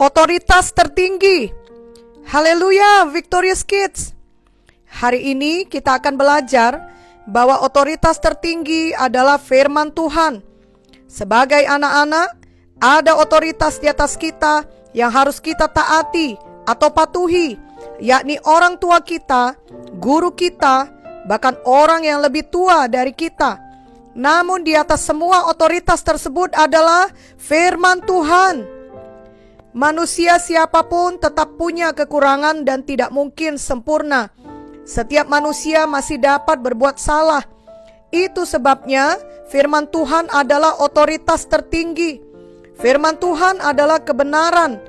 Otoritas tertinggi. Haleluya, Victorious Kids. Hari ini kita akan belajar bahwa otoritas tertinggi adalah firman Tuhan. Sebagai anak-anak, ada otoritas di atas kita yang harus kita taati atau patuhi, yakni orang tua kita, guru kita, bahkan orang yang lebih tua dari kita. Namun di atas semua otoritas tersebut adalah firman Tuhan. Manusia siapapun tetap punya kekurangan dan tidak mungkin sempurna. Setiap manusia masih dapat berbuat salah. Itu sebabnya firman Tuhan adalah otoritas tertinggi. Firman Tuhan adalah kebenaran.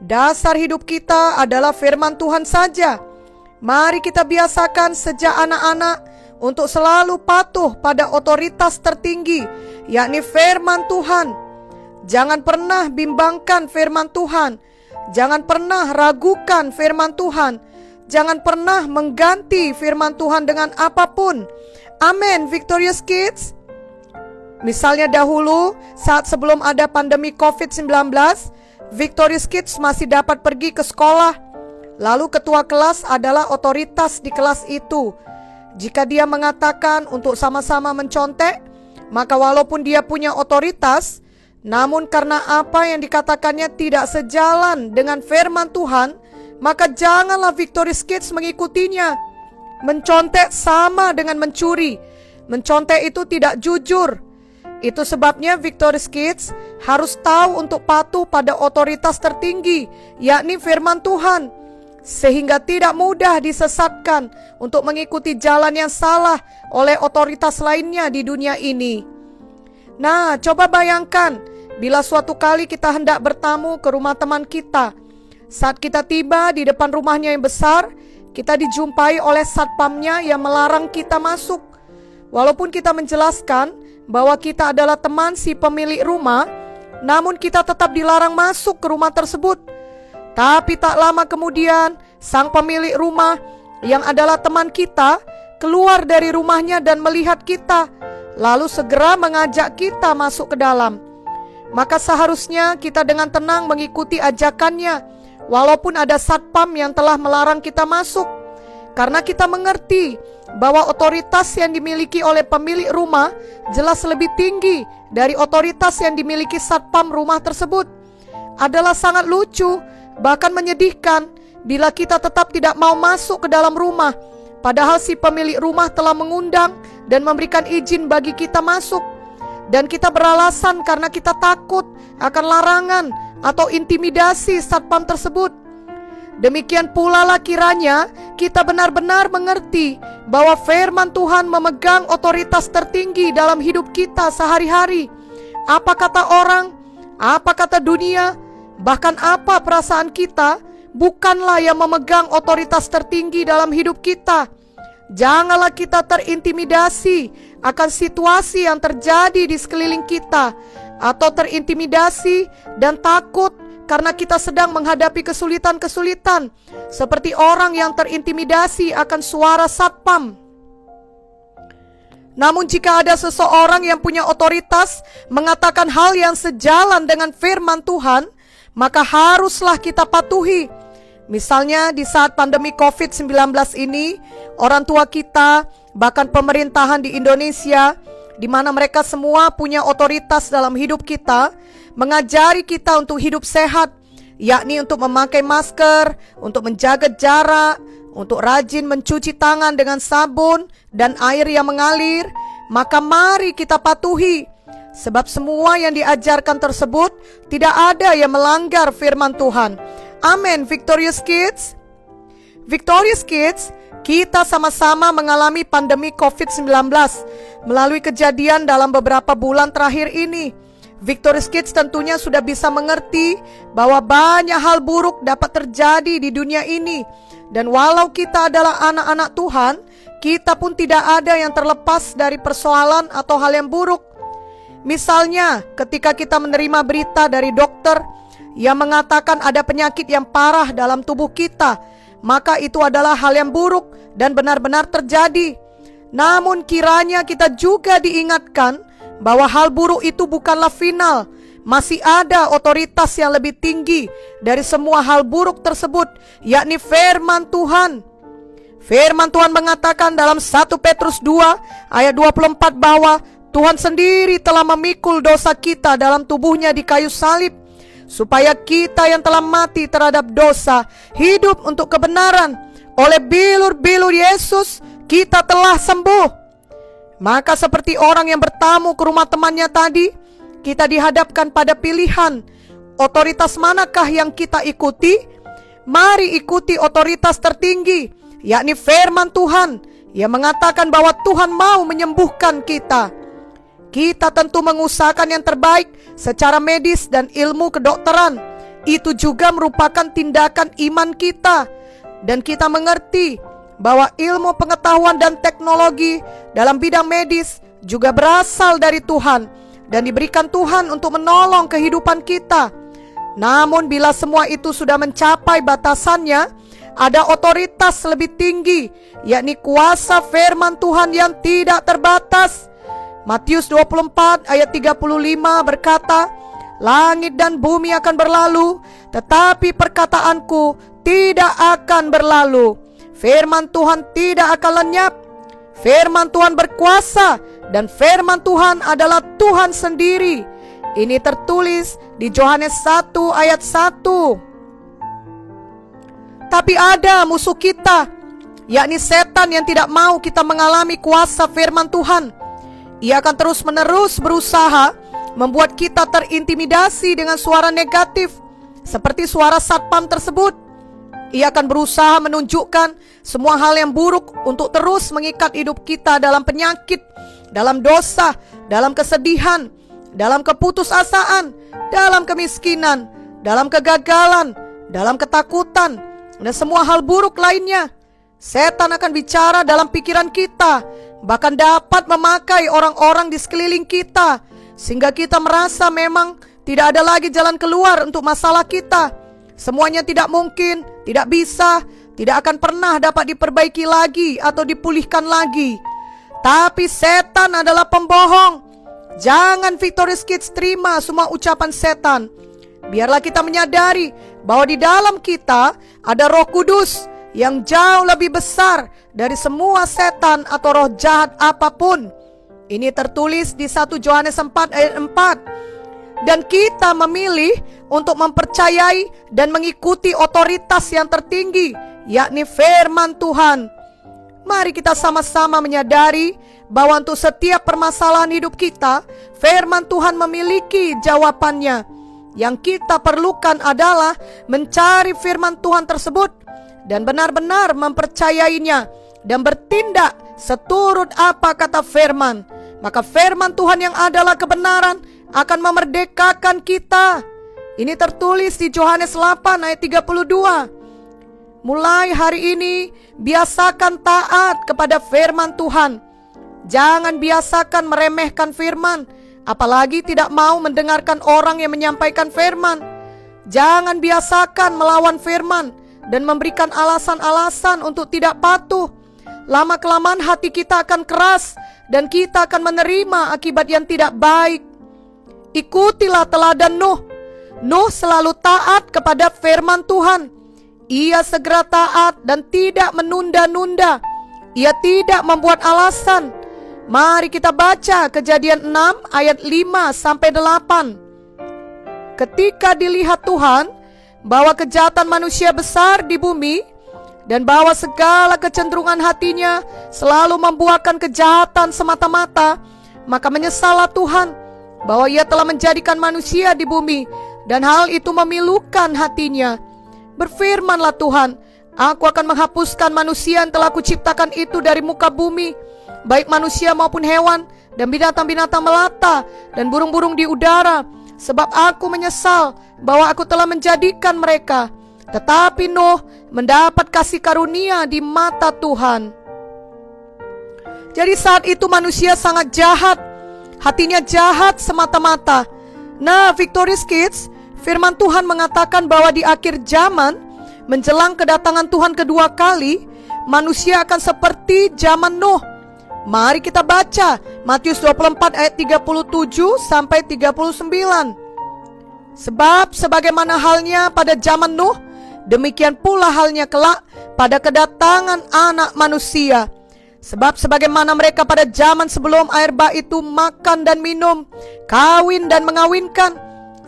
Dasar hidup kita adalah firman Tuhan saja. Mari kita biasakan sejak anak-anak untuk selalu patuh pada otoritas tertinggi, yakni firman Tuhan. Jangan pernah bimbangkan firman Tuhan. Jangan pernah ragukan firman Tuhan. Jangan pernah mengganti firman Tuhan dengan apapun. Amin, Victorious Kids. Misalnya dahulu, saat sebelum ada pandemi COVID-19, Victorious Kids masih dapat pergi ke sekolah. Lalu ketua kelas adalah otoritas di kelas itu. Jika dia mengatakan untuk sama-sama mencontek, maka walaupun dia punya otoritas, namun karena apa yang dikatakannya tidak sejalan dengan firman Tuhan, maka janganlah Victorious Kids mengikutinya. Mencontek sama dengan mencuri. Mencontek itu tidak jujur. Itu sebabnya Victorious Kids harus tahu untuk patuh pada otoritas tertinggi, yakni firman Tuhan, sehingga tidak mudah disesatkan untuk mengikuti jalan yang salah oleh otoritas lainnya di dunia ini. Nah, coba bayangkan bila suatu kali kita hendak bertamu ke rumah teman kita. Saat kita tiba di depan rumahnya yang besar, kita dijumpai oleh satpamnya yang melarang kita masuk. Walaupun kita menjelaskan bahwa kita adalah teman si pemilik rumah, namun kita tetap dilarang masuk ke rumah tersebut. Tapi tak lama kemudian, sang pemilik rumah yang adalah teman kita keluar dari rumahnya dan melihat kita, lalu segera mengajak kita masuk ke dalam. Maka seharusnya kita dengan tenang mengikuti ajakannya, walaupun ada satpam yang telah melarang kita masuk. Karena kita mengerti bahwa otoritas yang dimiliki oleh pemilik rumah jelas lebih tinggi dari otoritas yang dimiliki satpam rumah tersebut. Adalah sangat lucu, bahkan menyedihkan, bila kita tetap tidak mau masuk ke dalam rumah, padahal si pemilik rumah telah mengundang dan memberikan izin bagi kita masuk. Dan kita beralasan karena kita takut akan larangan atau intimidasi satpam tersebut. Demikian pula lah kiranya kita benar-benar mengerti bahwa firman Tuhan memegang otoritas tertinggi dalam hidup kita sehari-hari. Apa kata orang, apa kata dunia, bahkan apa perasaan kita, bukanlah yang memegang otoritas tertinggi dalam hidup kita. Janganlah kita terintimidasi akan situasi yang terjadi di sekeliling kita, atau terintimidasi dan takut karena kita sedang menghadapi kesulitan-kesulitan, seperti orang yang terintimidasi akan suara satpam. Namun jika ada seseorang yang punya otoritas mengatakan hal yang sejalan dengan firman Tuhan, maka haruslah kita patuhi. Misalnya di saat pandemi COVID-19 ini, orang tua kita, bahkan pemerintahan di Indonesia, di mana mereka semua punya otoritas dalam hidup kita, mengajari kita untuk hidup sehat, yakni untuk memakai masker, untuk menjaga jarak, untuk rajin mencuci tangan dengan sabun dan air yang mengalir. Maka mari kita patuhi, sebab semua yang diajarkan tersebut tidak ada yang melanggar firman Tuhan. Amin, Victorious Kids. Victorious Kids, kita sama-sama mengalami pandemi COVID-19 melalui kejadian dalam beberapa bulan terakhir ini. Victorious Kids tentunya sudah bisa mengerti bahwa banyak hal buruk dapat terjadi di dunia ini. Dan walau kita adalah anak-anak Tuhan, kita pun tidak ada yang terlepas dari persoalan atau hal yang buruk. Misalnya, ketika kita menerima berita dari dokter yang mengatakan ada penyakit yang parah dalam tubuh kita, maka itu adalah hal yang buruk dan benar-benar terjadi. Namun kiranya kita juga diingatkan bahwa hal buruk itu bukanlah final, masih ada otoritas yang lebih tinggi dari semua hal buruk tersebut, yakni firman Tuhan. Firman Tuhan mengatakan dalam 1 Petrus 2 ayat 24 bahwa Tuhan sendiri telah memikul dosa kita dalam tubuhnya di kayu salib, supaya kita yang telah mati terhadap dosa hidup untuk kebenaran. Oleh bilur-bilur Yesus kita telah sembuh. Maka seperti orang yang bertamu ke rumah temannya tadi, kita dihadapkan pada pilihan, otoritas manakah yang kita ikuti? Mari ikuti otoritas tertinggi, yakni firman Tuhan yang mengatakan bahwa Tuhan mau menyembuhkan kita. Kita tentu mengusahakan yang terbaik secara medis dan ilmu kedokteran. Itu juga merupakan tindakan iman kita. Dan kita mengerti bahwa ilmu pengetahuan dan teknologi dalam bidang medis juga berasal dari Tuhan dan diberikan Tuhan untuk menolong kehidupan kita. Namun bila semua itu sudah mencapai batasannya, ada otoritas lebih tinggi, yakni kuasa firman Tuhan yang tidak terbatas. Matius 24 ayat 35 berkata, "Langit dan bumi akan berlalu, tetapi perkataanku tidak akan berlalu." Firman Tuhan tidak akan lenyap. Firman Tuhan berkuasa dan firman Tuhan adalah Tuhan sendiri. Ini tertulis di Yohanes 1 ayat 1. Tapi ada musuh kita, yakni setan yang tidak mau kita mengalami kuasa firman Tuhan. Ia akan terus-menerus berusaha membuat kita terintimidasi dengan suara negatif, seperti suara satpam tersebut. Ia akan berusaha menunjukkan semua hal yang buruk untuk terus mengikat hidup kita dalam penyakit, dalam dosa, dalam kesedihan, dalam keputusasaan, dalam kemiskinan, dalam kegagalan, dalam ketakutan, dan semua hal buruk lainnya. Setan akan bicara dalam pikiran kita, bahkan dapat memakai orang-orang di sekeliling kita, sehingga kita merasa memang tidak ada lagi jalan keluar untuk masalah kita. Semuanya tidak mungkin, tidak bisa, tidak akan pernah dapat diperbaiki lagi atau dipulihkan lagi. Tapi setan adalah pembohong. Jangan Victorious Kids terima semua ucapan setan. Biarlah kita menyadari bahwa di dalam kita ada Roh Kudus yang jauh lebih besar dari semua setan atau roh jahat apapun. Ini tertulis di 1 Yohanes 4 ayat 4. Dan kita memilih untuk mempercayai dan mengikuti otoritas yang tertinggi, yakni firman Tuhan. Mari kita sama-sama menyadari bahwa untuk setiap permasalahan hidup kita, firman Tuhan memiliki jawabannya. Yang kita perlukan adalah mencari firman Tuhan tersebut dan benar-benar mempercayainya dan bertindak seturut apa kata firman. Maka firman Tuhan yang adalah kebenaran akan memerdekakan kita. Ini tertulis di Yohanes 8 ayat 32. Mulai hari ini, biasakan taat kepada firman Tuhan. Jangan biasakan meremehkan firman, apalagi tidak mau mendengarkan orang yang menyampaikan firman. Jangan biasakan melawan firman dan memberikan alasan-alasan untuk tidak patuh. Lama-kelamaan hati kita akan keras dan kita akan menerima akibat yang tidak baik. Ikutilah teladan Nuh. Nuh selalu taat kepada firman Tuhan. Ia segera taat dan tidak menunda-nunda. Ia tidak membuat alasan. Mari kita baca Kejadian 6 ayat 5 sampai 8. Ketika dilihat Tuhan bahwa kejahatan manusia besar di bumi dan bahwa segala kecenderungan hatinya selalu membuahkan kejahatan semata-mata, maka menyesallah Tuhan bahwa ia telah menjadikan manusia di bumi dan hal itu memilukan hatinya. Berfirmanlah Tuhan, aku akan menghapuskan manusia yang telah kuciptakan itu dari muka bumi, baik manusia maupun hewan dan binatang-binatang melata dan burung-burung di udara, sebab aku menyesal bahwa aku telah menjadikan mereka. Tetapi Nuh mendapat kasih karunia di mata Tuhan. Jadi saat itu manusia sangat jahat. Hatinya jahat semata-mata. Nah, Victorious Kids, firman Tuhan mengatakan bahwa di akhir zaman, menjelang kedatangan Tuhan kedua kali, manusia akan seperti zaman Nuh. Mari kita baca Matius 24 ayat 37 sampai 39. Sebab sebagaimana halnya pada zaman Nuh, demikian pula halnya kelak pada kedatangan Anak Manusia. Sebab sebagaimana mereka pada zaman sebelum air bah itu makan dan minum, kawin dan mengawinkan,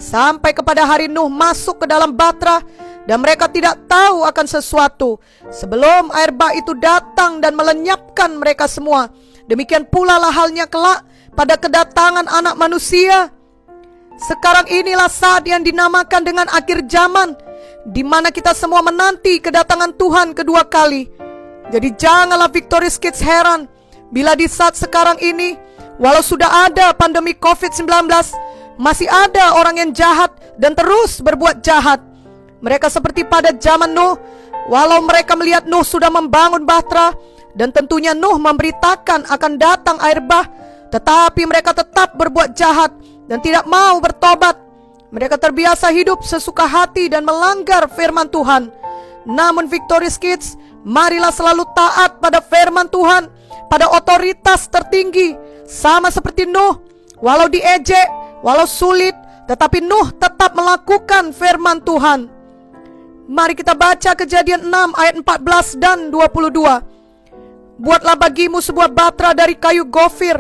sampai kepada hari Nuh masuk ke dalam bahtera, dan mereka tidak tahu akan sesuatu sebelum air bah itu datang dan melenyapkan mereka semua. Demikian pula lah halnya kelak pada kedatangan Anak Manusia. Sekarang inilah saat yang dinamakan dengan akhir zaman, di mana kita semua menanti kedatangan Tuhan kedua kali. Jadi janganlah Victorious Kids heran bila di saat sekarang ini, walau sudah ada pandemi COVID-19, masih ada orang yang jahat dan terus berbuat jahat. Mereka seperti pada zaman Nuh, walau mereka melihat Nuh sudah membangun bahtera, dan tentunya Nuh memberitakan akan datang air bah, tetapi mereka tetap berbuat jahat dan tidak mau bertobat. Mereka terbiasa hidup sesuka hati dan melanggar firman Tuhan. Namun Victorious Kids, marilah selalu taat pada firman Tuhan, pada otoritas tertinggi. Sama seperti Nuh, walau diejek, walau sulit, tetapi Nuh tetap melakukan firman Tuhan. Mari kita baca Kejadian 6 ayat 14 dan 22. Buatlah bagimu sebuah bahtera dari kayu gofir.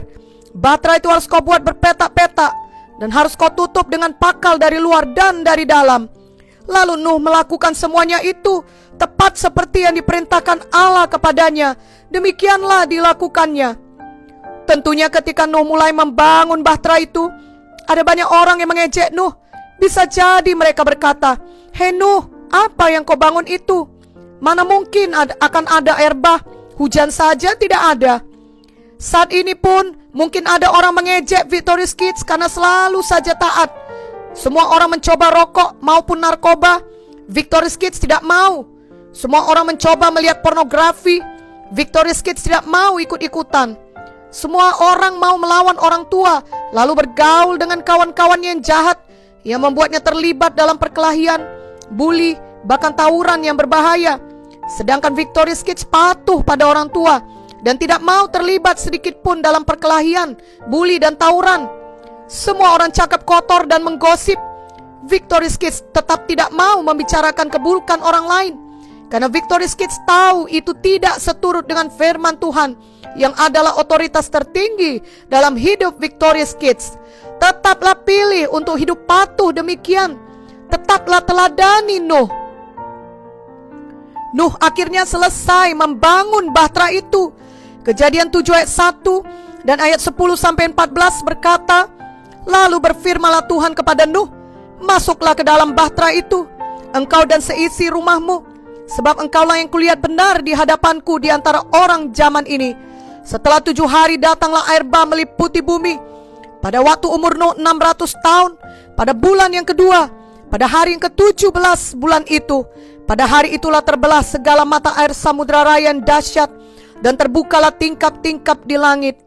Bahtera itu harus kau buat berpetak-petak, dan harus kau tutup dengan pakal dari luar dan dari dalam. Lalu Nuh melakukan semuanya itu tepat seperti yang diperintahkan Allah kepadanya. Demikianlah dilakukannya. Tentunya ketika Nuh mulai membangun bahtera itu, ada banyak orang yang mengejek Nuh. Bisa jadi mereka berkata, "Hei Nuh, apa yang kau bangun itu? Mana mungkin akan ada air bah? Hujan saja tidak ada." Saat ini pun mungkin ada orang mengejek Victorious Kids karena selalu saja taat. Semua orang mencoba rokok maupun narkoba, Victorious Kids tidak mau. Semua orang mencoba melihat pornografi, Victorious Kids tidak mau ikut-ikutan. Semua orang mau melawan orang tua, lalu bergaul dengan kawan-kawannya yang jahat, yang membuatnya terlibat dalam perkelahian, bully, bahkan tawuran yang berbahaya. Sedangkan Victorious Kids patuh pada orang tua dan tidak mau terlibat sedikit pun dalam perkelahian, bully dan tawuran. Semua orang cakap kotor dan menggosip. Victorious Kids tetap tidak mau membicarakan keburukan orang lain, karena Victorious Kids tahu itu tidak seturut dengan firman Tuhan yang adalah otoritas tertinggi dalam hidup Victorious Kids. Tetaplah pilih untuk hidup patuh demikian. Tetaplah teladani Nuh. Nuh akhirnya selesai membangun bahtera itu. Kejadian 7 ayat 1 dan ayat 10 sampai 14 berkata, "Lalu berfirmanlah Tuhan kepada Nuh, masuklah ke dalam bahtera itu, engkau dan seisi rumahmu, sebab engkaulah yang kulihat benar di hadapanku di antara orang zaman ini. Setelah 7 hari datanglah air bah meliputi bumi. Pada waktu umur Nuh 600 tahun, pada bulan yang kedua, pada hari yang ke-17 bulan itu, pada hari itulah terbelah segala mata air samudra raya yang dahsyat, dan terbukalah tingkap-tingkap di langit.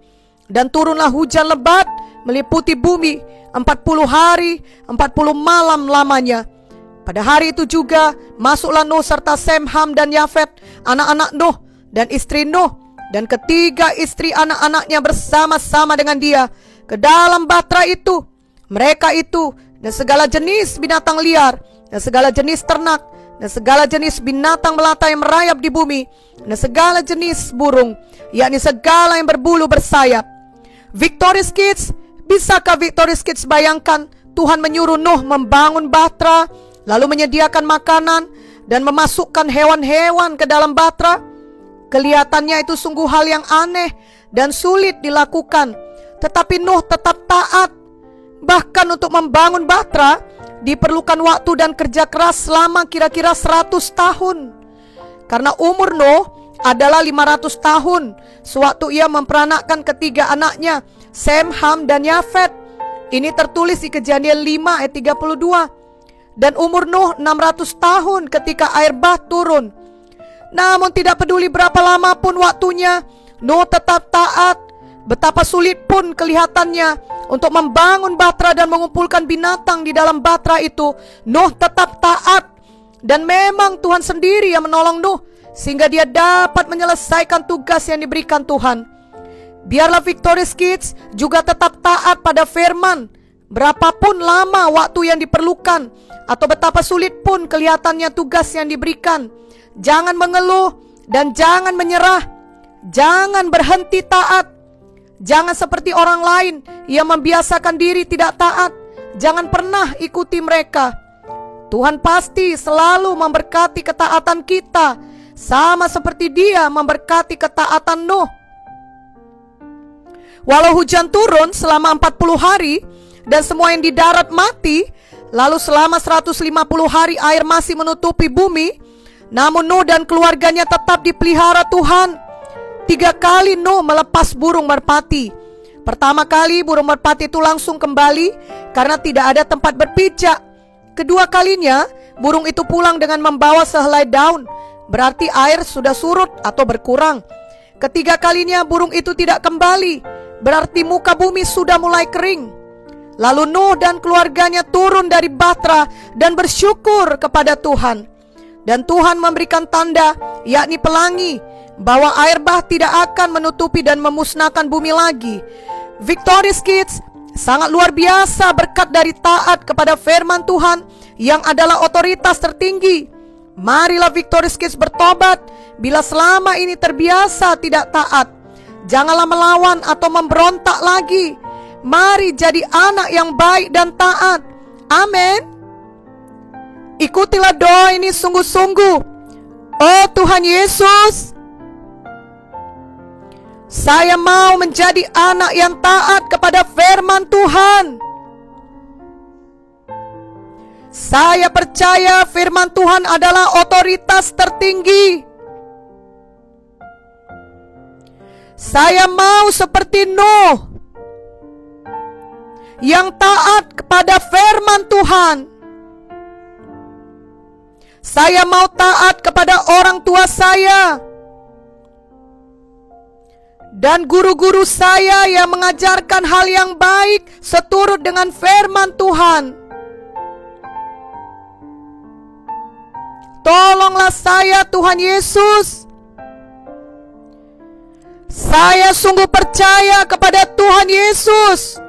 Dan turunlah hujan lebat meliputi bumi 40 hari 40 malam lamanya. Pada hari itu juga masuklah Nuh serta Sem, Ham dan Yafet, anak-anak Nuh dan istri Nuh, dan ketiga istri anak-anaknya bersama-sama dengan dia ke dalam bahtera itu. Mereka itu dan segala jenis binatang liar, dan segala jenis ternak, dan segala jenis binatang melata yang merayap di bumi, dan segala jenis burung, yakni segala yang berbulu bersayap. Victorious Kids, bisakah Victorious Kids bayangkan Tuhan menyuruh Nuh membangun bahtera, lalu menyediakan makanan dan memasukkan hewan-hewan ke dalam bahtera? Kelihatannya itu sungguh hal yang aneh dan sulit dilakukan, tetapi Nuh tetap taat. Bahkan untuk membangun bahtera diperlukan waktu dan kerja keras selama kira-kira 100 tahun. Karena umur Nuh adalah 500 tahun sewaktu ia memperanakkan ketiga anaknya, Sem, Ham dan Yafet. Ini tertulis di Kejadian 5 ayat 32. Dan umur Nuh 600 tahun ketika air bah turun. Namun tidak peduli berapa lama pun waktunya, Nuh tetap taat. Betapa sulit pun kelihatannya untuk membangun bahtera dan mengumpulkan binatang di dalam bahtera itu, Nuh tetap taat. Dan memang Tuhan sendiri yang menolong Nuh sehingga dia dapat menyelesaikan tugas yang diberikan Tuhan. Biarlah Victorious Kids juga tetap taat pada firman, Berapapun lama waktu yang diperlukan, atau betapa sulit pun kelihatannya tugas yang diberikan, jangan mengeluh dan jangan menyerah. Jangan berhenti taat. Jangan seperti orang lain yang membiasakan diri tidak taat. Jangan pernah ikuti mereka. Tuhan pasti selalu memberkati ketaatan kita, sama seperti Dia memberkati ketaatan Nuh. Walau hujan turun selama 40 hari dan semua yang di darat mati, lalu selama 150 hari air masih menutupi bumi, namun Nuh dan keluarganya tetap dipelihara Tuhan. 3 kali Nuh melepas burung merpati. Pertama kali burung merpati itu langsung kembali karena tidak ada tempat berpijak. Kedua kalinya burung itu pulang dengan membawa sehelai daun, berarti air sudah surut atau berkurang. Ketiga kalinya burung itu tidak kembali, berarti muka bumi sudah mulai kering. Lalu Nuh dan keluarganya turun dari bahtera dan bersyukur kepada Tuhan. Dan Tuhan memberikan tanda, yakni pelangi, bahwa air bah tidak akan menutupi dan memusnahkan bumi lagi. Victorious Kids, sangat luar biasa berkat dari taat kepada firman Tuhan yang adalah otoritas tertinggi. Marilah Victorious Kids bertobat bila selama ini terbiasa tidak taat. Janganlah melawan atau memberontak lagi. Mari jadi anak yang baik dan taat. Amin. Ikutilah doa ini sungguh-sungguh. Oh Tuhan Yesus, saya mau menjadi anak yang taat kepada firman Tuhan. Saya percaya firman Tuhan adalah otoritas tertinggi. Saya mau seperti Nuh yang taat kepada firman Tuhan. Saya mau taat kepada orang tua saya dan guru-guru saya yang mengajarkan hal yang baik seturut dengan firman Tuhan. Tolonglah saya Tuhan Yesus. Saya sungguh percaya kepada Tuhan Yesus.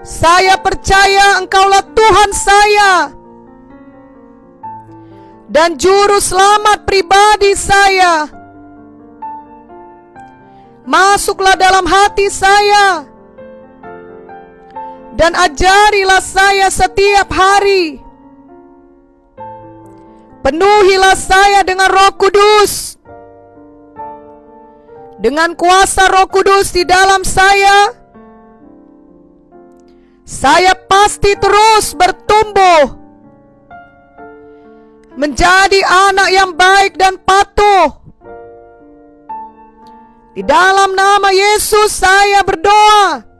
Saya percaya Engkaulah Tuhan saya dan juru selamat pribadi saya. Masuklah dalam hati saya dan ajarilah saya setiap hari. Penuhilah saya dengan Roh Kudus. Dengan kuasa Roh Kudus di dalam saya pasti terus bertumbuh menjadi anak yang baik dan patuh. Di dalam nama Yesus saya berdoa.